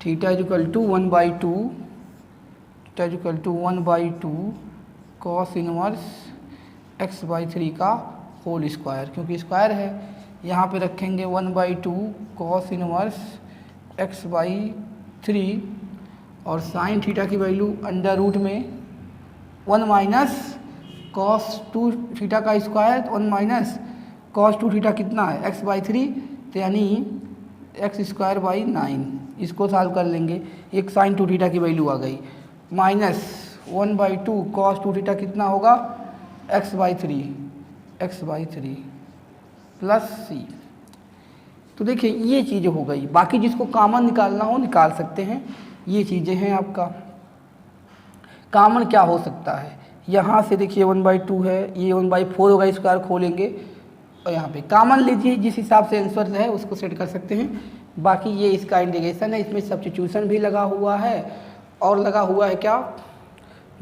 [SPEAKER 1] theta equal to 1/2, theta equal to 1/2 cos inverse x/3 का whole square, क्योंकि square है। यहाँ पे रखेंगे 1/2 कॉस इनवर्स x/3, और साइन थीटा की वैल्यू अंडर रूट में 1 माइनस कॉस 2 थीटा का स्क्वायर, 1 माइनस कॉस 2 थीटा कितना है x/3, तो यानी x²/9। इसको सॉल्व कर लेंगे, एक साइन 2 थीटा की वैल्यू आ गई, माइनस 1/2 कॉस 2 थीटा कितना होगा x/3 प्लस सी। तो देखिए ये चीज़ हो गई, बाकी जिसको कॉमन निकालना हो निकाल सकते हैं। ये चीज़ें हैं आपका। कॉमन क्या हो सकता है, यहाँ से देखिए 1/2 है, ये 1/4 होगा, स्क्वायर खोलेंगे और यहाँ पे कॉमन लीजिए, जिस हिसाब से आंसर है उसको सेट कर सकते हैं। बाकी ये इसका इंटीग्रेशन है, इसमें सब्स्टिट्यूशन भी लगा हुआ है, और लगा हुआ है क्या,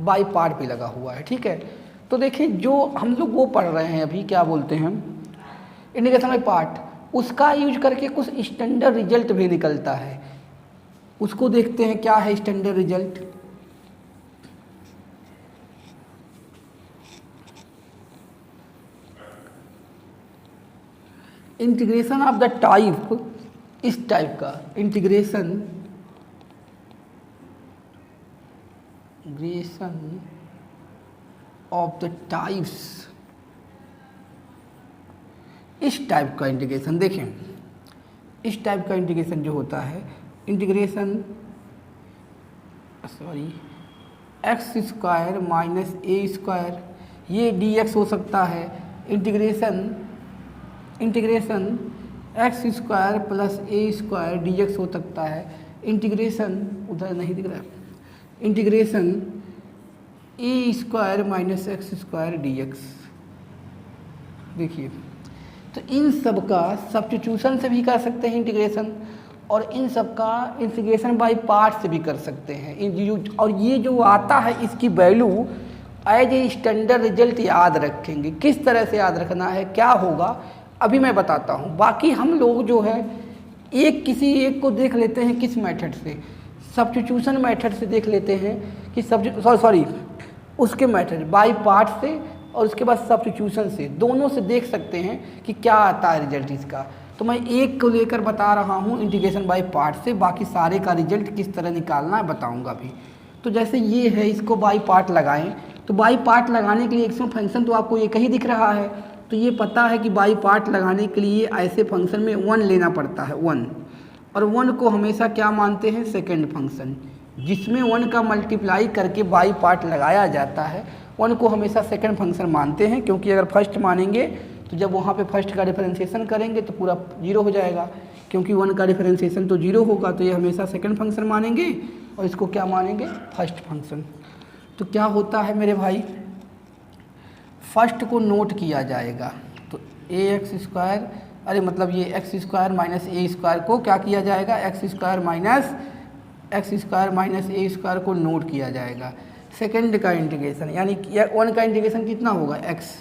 [SPEAKER 1] बाई पार्ट भी लगा हुआ है। ठीक है, तो देखिए जो हम लोग वो पढ़ रहे हैं अभी, क्या बोलते हैं इंटीग्रेशन बाई पार्ट, उसका यूज करके कुछ स्टैंडर्ड रिजल्ट भी निकलता है। उसको देखते हैं क्या है standard result. Integration of the type, इस टाइप का इंटीग्रेशन ऑफ द टाइप्स, इस टाइप का इंटीग्रेशन, देखें इस टाइप का इंटीग्रेशन जो होता है, इंटीग्रेशन एक्स स्क्वायर माइनस ए स्क्वायर, ये डी एक्स हो सकता है। Integration X square plus A square D X हो सकता है। इंटीग्रेशन उधर नहीं दिख रहा है, integration A square minus x square D X. देखिए, तो इन सब का सब्स्टिट्यूशन से भी कर सकते हैं इंटीग्रेशन, और इन सब का इंटीग्रेशन बाय पार्ट से भी कर सकते हैं। और ये जो आता है इसकी value as a standard result याद रखेंगे। किस तरह से याद रखना है, क्या होगा, अभी मैं बताता हूँ। बाकी हम लोग जो है किसी एक को देख लेते हैं, किस मेथड से, सब्स्टिट्यूशन मेथड से देख लेते हैं कि उसके मेथड बाय पार्ट से, और उसके बाद सब्स्टिट्यूशन से, दोनों से देख सकते हैं कि क्या आता है रिजल्ट इसका। तो मैं एक को लेकर बता रहा हूँ इंटीग्रेशन बाय पार्ट से, बाकी सारे का रिजल्ट किस तरह निकालना है बताऊँगा अभी। तो जैसे ये है, इसको बाय पार्ट लगाएं, तो बाय पार्ट लगाने के लिए एक्स में फंक्शन तो आपको एक ही दिख रहा है, तो ये पता है कि बाय पार्ट लगाने के लिए ऐसे फंक्शन में 1 लेना पड़ता है, 1, और 1 को हमेशा क्या मानते हैं, सेकेंड फंक्शन, जिसमें 1 का मल्टीप्लाई करके बाय पार्ट लगाया जाता है, 1 को हमेशा सेकंड फंक्शन मानते हैं। क्योंकि अगर फर्स्ट मानेंगे तो जब वहाँ पे फर्स्ट का डिफरेंशिएशन करेंगे तो पूरा 0 हो जाएगा, क्योंकि 1 का डिफरेंशिएशन तो 0 होगा, तो ये हमेशा सेकंड फंक्शन मानेंगे और इसको क्या मानेंगे, फर्स्ट फंक्शन। तो क्या होता है मेरे भाई, फर्स्ट को नोट किया जाएगा, तो ए एक्स स्क्वायर, अरे मतलब ये एक्स स्क्वायर माइनस ए स्क्वायर को क्या किया जाएगा, एक्स स्क्वायर माइनस ए स्क्वायर को नोट किया जाएगा। सेकंड का इंटीग्रेशन यानी 1 का इंटीग्रेशन कितना होगा, एक्स,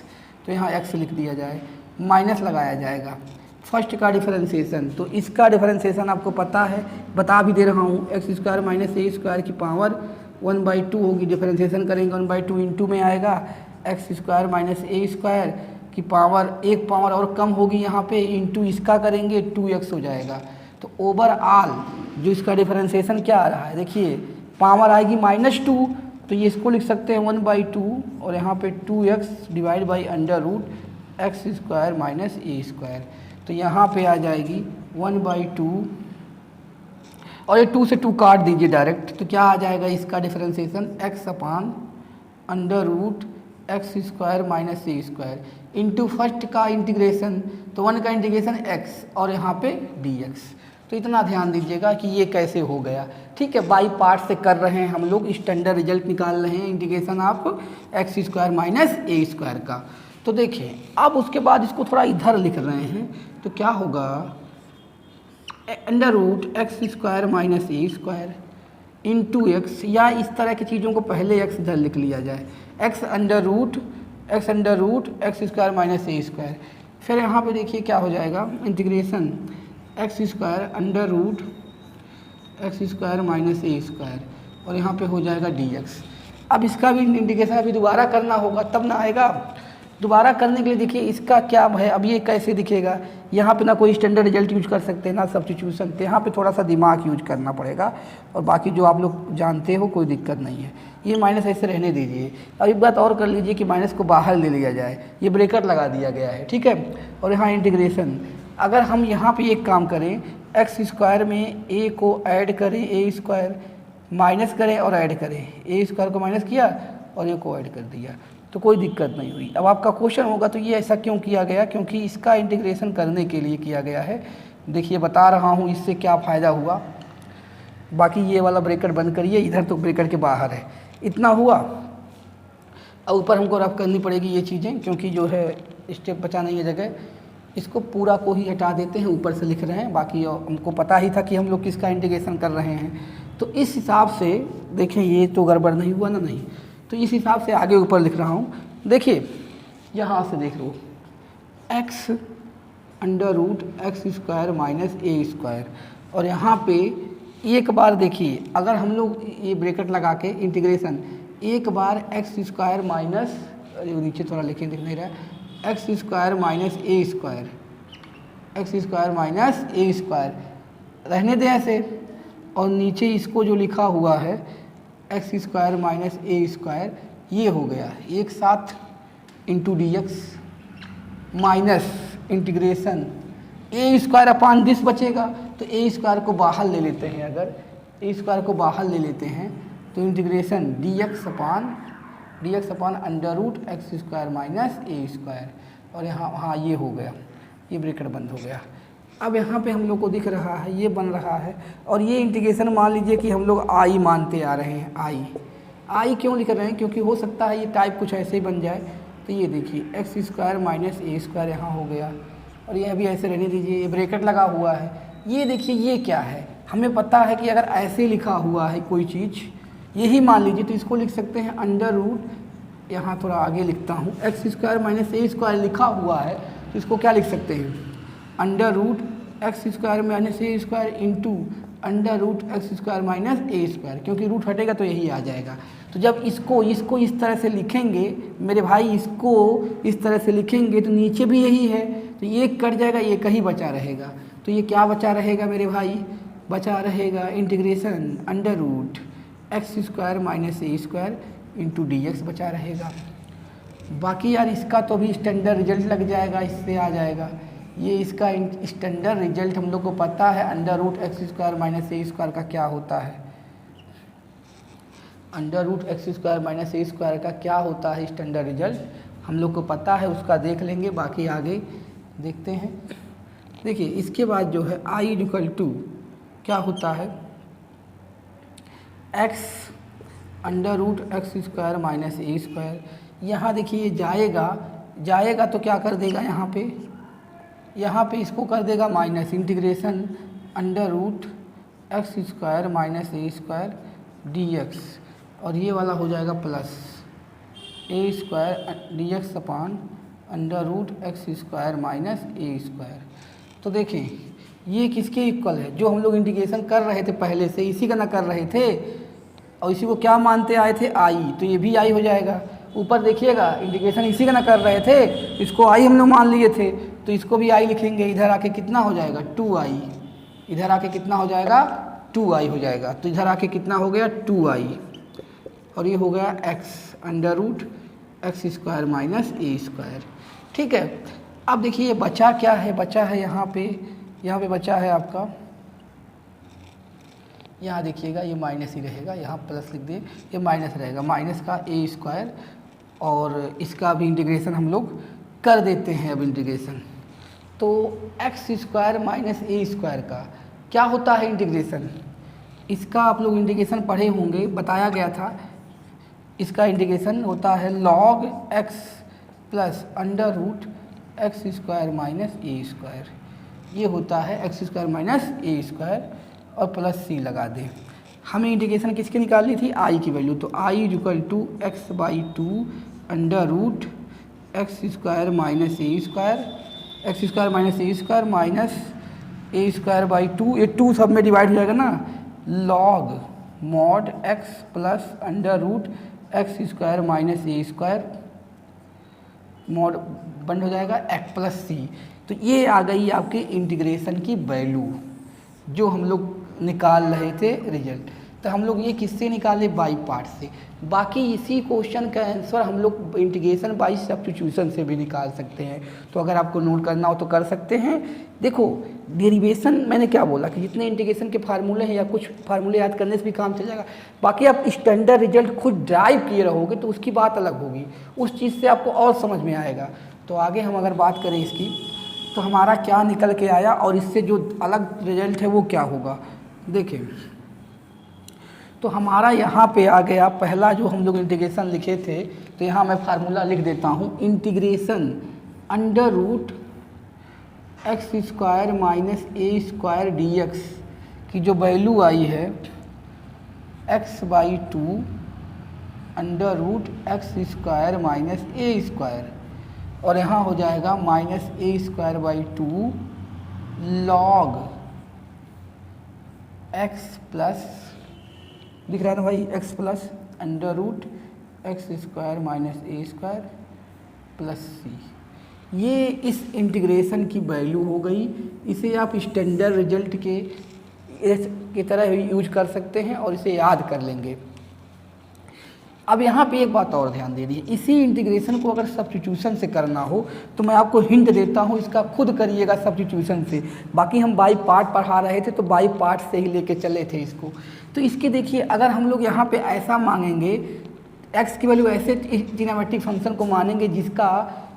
[SPEAKER 1] तो यहाँ एक्स लिख दिया जाए, माइनस लगाया जाएगा। फर्स्ट का डिफरेंशिएशन, तो इसका डिफरेंशिएशन आपको पता है, बता भी दे रहा हूँ, एक्स स्क्वायर माइनस ए स्क्वायर की पावर 1/2 होगी, डिफरेंशिएशन करेंगे 1/2 इंटू में आएगा एक्स स्क्वायर माइनस ए स्क्वायर की पावर, एक पावर और कम होगी यहाँ पे, इंटू इसका करेंगे 2x हो जाएगा। तो ओवरऑल जो इसका डिफरेंशिएशन क्या आ रहा है, देखिए पावर आएगी -2, तो ये इसको लिख सकते हैं 1/2 और यहाँ पे 2x divide by under root x square minus A square, तो यहाँ पे आ जाएगी 1/2 और ये 2 से 2 काट दीजिए डायरेक्ट, तो क्या आ जाएगा इसका differentiation x upon under root x square minus ए स्क्वायर इंटू फर्स्ट का इंटीग्रेशन, तो 1 का इंटीग्रेशन x और यहाँ पे dx। तो इतना ध्यान दीजिएगा कि ये कैसे हो गया, ठीक है। बाई पार्ट से कर रहे हैं हम लोग, स्टैंडर्ड रिजल्ट निकाल रहे हैं integration of x square minus A square का। तो देखिए अब उसके बाद इसको थोड़ा इधर लिख रहे हैं, तो क्या होगा, under root x square minus ए स्क्वायर इंटू एक्स, या इस तरह की चीज़ों को पहले एक्स इधर लिख लिया जाए, X under root x square minus ए स्क्वायर। फिर यहाँ पे देखिए क्या हो जाएगा, integration X square under root x square minus ए स्क्वायर, और यहाँ पे हो जाएगा dx। अब इसका भी इंटीग्रेशन अभी दोबारा करना होगा तब ना आएगा। दोबारा करने के लिए देखिए इसका क्या है, अब ये कैसे दिखेगा, यहाँ पे ना कोई स्टैंडर्ड रिजल्ट यूज कर सकते हैं ना सब्स्टिट्यूशन, तो यहाँ पे थोड़ा सा दिमाग यूज करना पड़ेगा, और बाकी जो आप लोग जानते हो कोई दिक्कत नहीं है। ये माइनस ऐसे रहने दीजिए। अब एक बात और कर लीजिए कि माइनस को बाहर ले लिया जाए, ये ब्रेकेट लगा दिया गया है, ठीक है। और यहाँ इंटीग्रेशन, अगर हम यहाँ पे एक काम करें, एक्स स्क्वायर में ए को ऐड करें, ए स्क्वायर माइनस करें और ऐड करें, ए स्क्वायर को माइनस किया और ए को ऐड कर दिया, तो कोई दिक्कत नहीं हुई। अब आपका क्वेश्चन होगा तो ये ऐसा क्यों किया गया, क्योंकि इसका इंटीग्रेशन करने के लिए किया गया है। देखिए बता रहा हूँ इससे क्या फ़ायदा हुआ। बाकी ये वाला ब्रेकेट बंद करिए, इधर तो ब्रेकेट के बाहर है, इतना हुआ। और ऊपर हमको रफ करनी पड़ेगी ये चीज़ें, क्योंकि जो है स्टेप बचा नहीं है जगह, इसको पूरा को ही हटा देते हैं, ऊपर से लिख रहे हैं। बाकी हमको पता ही था कि हम लोग किसका इंटीग्रेशन कर रहे हैं, तो इस हिसाब से देखें ये तो गड़बड़ नहीं हुआ ना, नहीं, तो इस हिसाब से आगे ऊपर लिख रहा हूँ। देखिए यहाँ से देख लो, X under root x square minus ए स्क्वायर, और यहाँ पे एक बार देखिए, अगर हम लोग ये ब्रैकेट लगा के इंटीग्रेशन, एक बार एक्स स्क्वायर माइनस, नीचे थोड़ा लिखे दिख नहीं रहा है, एक्स स्क्वायर माइनस ए स्क्वायर एक्स स्क्वायर माइनस ए स्क्वायर, रहने दें ऐसे। और नीचे इसको जो लिखा हुआ है एक्स स्क्वायर माइनस ए स्क्वायर, ये हो गया एक साथ into D x minus integration A square upon this बचेगा। तो ए स्क्वायर को बाहर ले लेते हैं, अगर ए स्क्वायर को बाहर ले लेते हैं तो integration D X upon under root x square minus ए स्क्वायर, और यहाँ हाँ ये हो गया, ये ब्रैकेट बंद हो गया। अब यहाँ पे हम लोग को दिख रहा है ये बन रहा है, और ये इंटीग्रेशन मान लीजिए कि हम लोग आई मानते आ रहे हैं। आई क्यों लिख रहे हैं, क्योंकि हो सकता है ये टाइप कुछ ऐसे ही बन जाए। तो ये देखिए एक्स स्क्वायर माइनस ए स्क्वायर यहाँ हो गया, और यह भी ऐसे रहने दीजिए, ये ब्रैकेट लगा हुआ है। ये देखिए ये क्या है, हमें पता है कि अगर ऐसे लिखा हुआ है कोई चीज़, यही मान लीजिए, तो इसको लिख सकते हैं अंडर रूट, यहाँ थोड़ा आगे लिखता हूँ, एक्स स्क्वायर माइनस ए स्क्वायर लिखा हुआ है तो इसको क्या लिख सकते हैं, under root x square minus ए square into under root x square minus ए स्क्वायर, क्योंकि रूट हटेगा तो यही आ जाएगा। तो जब इसको इस तरह से लिखेंगे मेरे भाई, इसको इस तरह से लिखेंगे तो नीचे भी यही है, तो ये कट जाएगा, ये कहीं बचा रहेगा। तो ये क्या बचा रहेगा मेरे भाई, बचा रहेगा integration under root x square minus ए स्क्वायर इंटू डी एक्स बचा रहेगा। बाकी यार इसका तो भी स्टैंडर्ड रिजल्ट लग जाएगा, इससे आ जाएगा। ये इसका स्टैंडर्ड रिजल्ट हम लोग को पता है, under root x square minus ए स्क्वायर का क्या होता है, under root x square minus ए स्क्वायर का क्या होता है स्टैंडर्ड रिजल्ट हम लोग को पता है, उसका देख लेंगे। बाकी आगे देखते हैं। देखिए इसके बाद जो है आई इक्वल टू क्या होता है, X under root x square minus ए स्क्वायर। यहाँ देखिए जाएगा तो क्या कर देगा, यहाँ पे इसको कर देगा minus integration under root x square minus ए स्क्वायर डी एक्स, और ये वाला हो जाएगा plus A square D X upon under root x square minus A square. तो देखें ये किसके इक्वल है, जो हम लोग इंटीग्रेशन कर रहे थे पहले से, इसी का ना कर रहे थे, और इसी को क्या मानते आए थे आई, तो ये भी आई हो जाएगा। ऊपर देखिएगा इंटीग्रेशन इसी का ना कर रहे थे, इसको आई हम लोग मान लिए थे, तो इसको भी आई लिखेंगे। इधर आके कितना हो जाएगा 2i, इधर आके कितना हो जाएगा 2i हो जाएगा। तो इधर आके कितना हो गया 2i, और ये हो गया x under root x square minus ए स्क्वायर। ठीक है, अब देखिए ये बचा क्या है, बचा है यहाँ पे बचा है आपका, यहाँ देखिएगा ये माइनस ही रहेगा, यहाँ प्लस लिख दिए, ये माइनस रहेगा, माइनस का ए स्क्वायर, और इसका भी इंटीग्रेशन हम लोग कर देते हैं। अब इंटीग्रेशन तो एक्स स्क्वायर माइनस ए स्क्वायर का क्या होता है इंटीग्रेशन, इसका आप लोग इंटीग्रेशन पढ़े होंगे, बताया गया था। इसका इंटीग्रेशन होता है log x plus under root x square minus ए स्क्वायर, ये होता है एक्स स्क्वायर माइनस ए स्क्वायर, और प्लस सी लगा दें। हमें इंटीग्रेशन किसकी निकालनी थी, आई की वैल्यू, तो I equal to X by two under root x square minus A square, X square minus A square minus A square by two, ये टू सब में डिवाइड हो जाएगा ना, log mod X plus under root x square minus ए square, mod बंद हो जाएगा x plus सी। तो ये आ गई आपके इंटीग्रेशन की वैल्यू जो हम लोग निकाल रहे थे रिजल्ट। तो हम लोग ये किससे निकाले, बाई पार्ट से। बाकी इसी क्वेश्चन का आंसर हम लोग इंटीग्रेशन बाई सब्स्टिट्यूशन से भी निकाल सकते हैं। तो अगर आपको नोट करना हो तो कर सकते हैं। देखो डेरिवेशन मैंने क्या बोला कि जितने इंटीग्रेशन के फार्मूले हैं या कुछ फार्मूले याद करने से भी काम चल जाएगा। बाकी आप स्टैंडर्ड रिजल्ट खुद ड्राइव किए रहोगे तो उसकी बात अलग होगी, उस चीज़ से आपको और समझ में आएगा। तो आगे हम अगर बात करें इसकी, तो हमारा क्या निकल के आया और इससे जो अलग रिजल्ट है वो क्या होगा। देखें तो हमारा यहाँ पे आ गया पहला जो हम लोग इंटीग्रेशन लिखे थे, तो यहाँ मैं फार्मूला लिख देता हूँ, integration under root x square minus ए स्क्वायर डी एक्स की जो वैल्यू आई है X by two under root x square minus A square, और यहाँ हो जाएगा minus A square by two log X plus, दिख रहा है ना भाई, X plus under root x square minus ए स्क्वायर प्लस सी। ये इस इंटीग्रेशन की वैल्यू हो गई। इसे आप स्टैंडर्ड रिजल्ट की तरह यूज कर सकते हैं और इसे याद कर लेंगे। अब यहाँ पे एक बात और ध्यान दे दीजिए, इसी इंटीग्रेशन को अगर सब्स्टिट्यूशन से करना हो तो मैं आपको हिंट देता हूँ, इसका खुद करिएगा सब्स्टिट्यूशन से। बाकी हम बाई पार्ट पढ़ा रहे थे तो बाई पार्ट से ही लेके चले थे इसको। तो इसके देखिए, अगर हम लोग यहाँ पे ऐसा मांगेंगे, x की वैल्यू ऐसे ट्रिग्नोमेट्रिक फंक्शन को मानेंगे जिसका,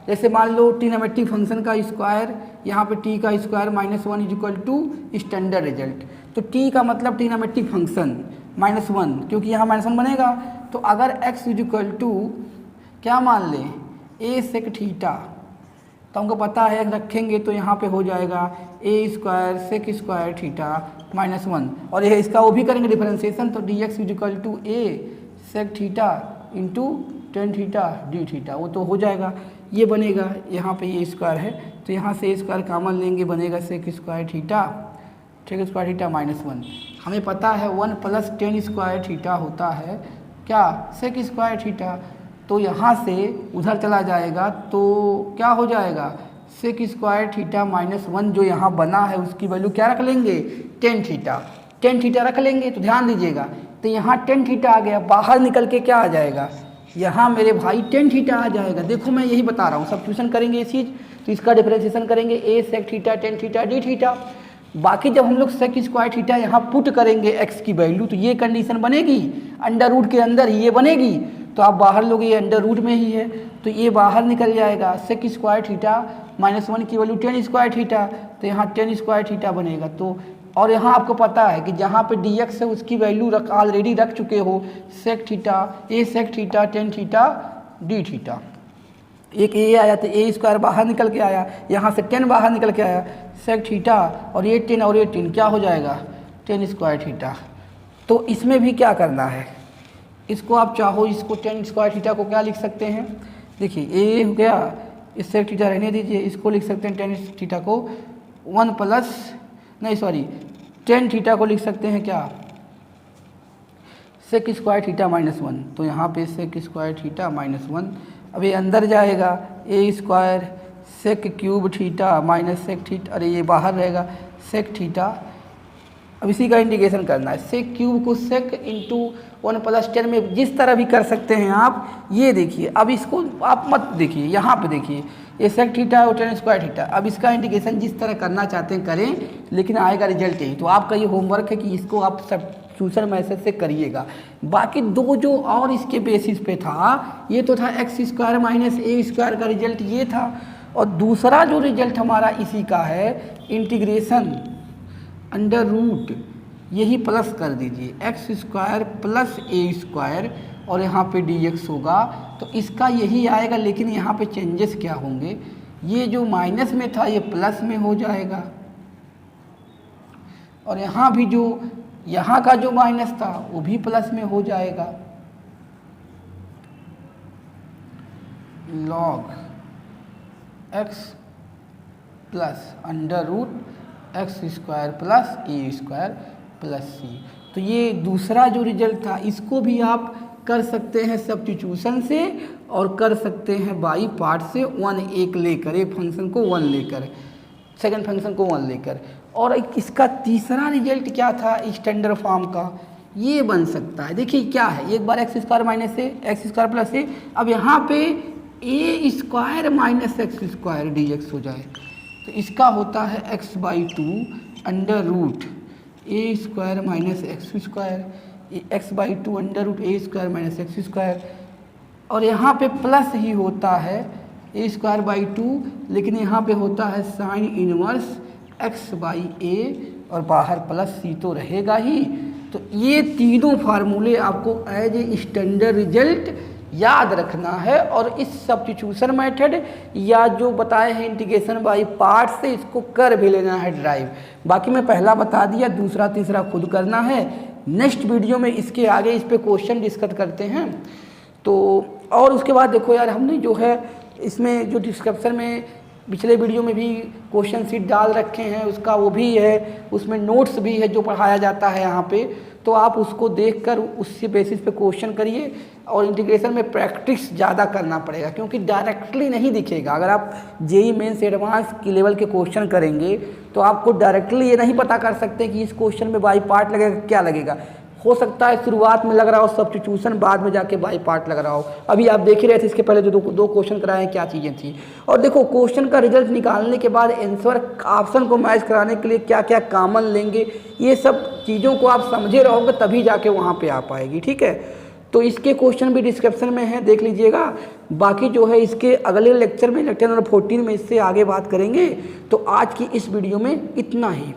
[SPEAKER 1] जैसे मान लो ट्रिग्नोमेट्रिक फंक्शन का स्क्वायर, यहाँ पे t का square -1 is equal to standard result. तो t का मतलब ट्रिग्नोमेट्रिक फंक्शन -1, क्योंकि यहाँ -1 बनेगा। तो अगर x इज इक्वल टू क्या मान लें, a सेक थीटा, तो हमको पता है रखेंगे तो यहाँ पे हो जाएगा a square sec square theta -1, और यह इसका वो भी करेंगे डिफरेंशिएशन, तो dx is equal to a sec theta into tan theta d theta, वो तो हो जाएगा। ये बनेगा, यहाँ पे ये स्क्वायर है तो यहाँ से स्क्वायर कॉमन लेंगे, बनेगा सेक स्क्वायर थीटा -1। हमें पता है 1 + टेन स्क्वायर थीटा होता है क्या, सेक स्क्वायर थीटा। तो यहाँ से उधर चला जाएगा तो क्या हो जाएगा, सेक स्क्वायर थीटा -1 जो यहाँ बना है उसकी वैल्यू क्या रख लेंगे, टेन थीटा रख लेंगे। तो ध्यान दीजिएगा, तो यहाँ टेन थीटा आ गया, बाहर निकल के क्या आ जाएगा, यहाँ मेरे भाई टेन थीटा आ जाएगा। देखो मैं यही बता रहा हूँ, सब्स्टिट्यूशन करेंगे इस चीज़, तो इसका डिफरेंशिएशन करेंगे a sec theta tan theta d theta. बाकी जब हम लोग सेक स्क्वायर थीटा यहाँ पुट करेंगे x की वैल्यू, तो ये कंडीशन बनेगी, अंडर रूट के अंदर ये बनेगी, तो आप बाहर लोग ये अंडर रूट में ही है तो ये बाहर निकल जाएगा, सेक स्क्वायर थीटा -1 की वैल्यू टेन स्क्वायर थीटा, तो यहाँ टेन स्क्वायर थीटा बनेगा। तो और यहाँ आपको पता है कि जहाँ पे dx है उसकी वैल्यू ऑलरेडी रख चुके हो, sec theta a sec theta tan theta d theta. एक a आया तो a स्क्वायर बाहर निकल के आया, यहाँ से 10 बाहर निकल के आया, सेक थीटा और ये 10 और ये 10 क्या हो जाएगा, टेन स्क्वायर थीटा। तो इसमें भी क्या करना है, इसको आप चाहो इसको टेन स्क्वायर थीटा को क्या लिख सकते हैं, देखिए a हो गया, इस सेक थीटा रहने दीजिए, इसको लिख सकते हैं टेन थीटा को 10 थीटा को लिख सकते हैं क्या, सेक स्क्वायर थीटा -1। तो यहाँ पे सेक स्क्वायर थीटा -1, अब ये अंदर जाएगा a square sec cube theta minus sec theta, अरे ये बाहर रहेगा सेक थीटा। अब इसी का इंटीग्रेशन करना है, सेक क्यूब को सेक इंटू 1 + 10 में जिस तरह भी कर सकते हैं आप। ये देखिए, अब इसको आप मत देखिए, यहाँ पे देखिए ये सेक थीटा और टेन स्क्वायर थीटा। अब इसका इंटीग्रेशन जिस तरह करना चाहते हैं करें, लेकिन आएगा रिजल्ट यही। तो आपका ये होमवर्क है कि इसको आप सब्स्टिट्यूशन मेथड से करिएगा। बाकी दो जो और इसके बेसिस पे था, ये तो था x square minus a square का रिजल्ट ये था, और दूसरा जो रिजल्ट हमारा इसी का है इंटीग्रेशन अंडर रूट, यही प्लस कर दीजिए x square plus a square, और यहाँ पे dx होगा तो इसका यही आएगा। लेकिन यहाँ पे चेंजेस क्या होंगे, ये जो माइनस में था ये प्लस में हो जाएगा, और यहाँ भी जो यहाँ का जो माइनस था वो भी प्लस में हो जाएगा। log x plus under root x square plus a square plus c। तो ये दूसरा जो रिजल्ट था इसको भी आप कर सकते हैं सब्स्टिट्यूशन से, और कर सकते हैं बाई पार्ट से, 1 एक लेकर, एक फंक्शन को 1 लेकर, सेकंड फंक्शन को 1 लेकर। और इसका तीसरा रिजल्ट क्या था स्टैंडर्ड फॉर्म का, ये बन सकता है। देखिए क्या है, एक बार x square minus a x square plus a, अब यहाँ पे a square minus x square dx हो जाए, तो इसका होता है x/2 under root a square minus x square, x/2 under root a square minus x square, और यहाँ पे प्लस ही होता है a स्क्वायर बाई 2, लेकिन यहाँ पे होता है साइन इनवर्स x/a, और बाहर प्लस c तो रहेगा ही। तो ये तीनों फार्मूले आपको एज ए स्टैंडर्ड रिजल्ट याद रखना है, और इस सब्स्टिट्यूशन मेथड या जो बताए हैं इंटीग्रेशन बाई पार्ट से इसको कर भी लेना है ड्राइव। बाकी मैं पहला बता दिया, दूसरा तीसरा खुद करना है। नेक्स्ट वीडियो में इसके आगे इस पे क्वेश्चन डिस्कस करते हैं। तो और उसके बाद देखो यार, हमने जो है इसमें जो डिस्क्रिप्शन में पिछले वीडियो में भी क्वेश्चन सीट डाल रखे हैं, उसका वो भी है, उसमें नोट्स भी है जो पढ़ाया जाता है यहाँ पे, तो आप उसको देखकर उसी बेसिस पे क्वेश्चन करिए। और इंटीग्रेशन में प्रैक्टिस ज़्यादा करना पड़ेगा, क्योंकि डायरेक्टली नहीं दिखेगा। अगर आप जेईई मेंस एडवांस की लेवल के क्वेश्चन करेंगे तो आपको डायरेक्टली ये नहीं पता कर सकते कि इस क्वेश्चन में बाई पार्ट लगेगा, क्या लगेगा। हो सकता है शुरुआत में लग रहा हो सब्स्टिट्यूशन, बाद में जाके बाई पार्ट लग रहा हो। अभी आप देख ही रहे थे इसके पहले जो दो क्वेश्चन कराए हैं, क्या चीज़ें थी। और देखो क्वेश्चन का रिजल्ट निकालने के बाद आंसर ऑप्शन को मैच कराने के लिए क्या क्या कॉमन लेंगे, ये सब चीज़ों को आप समझे रहोगे तभी जाके वहाँ पे आ पाएगी। ठीक है, तो इसके क्वेश्चन भी डिस्क्रिप्शन में है, देख लीजिएगा। बाकी जो है इसके अगले लेक्चर में, लेक्चर नंबर 14 में इससे आगे बात करेंगे। तो आज की इस वीडियो में इतना ही।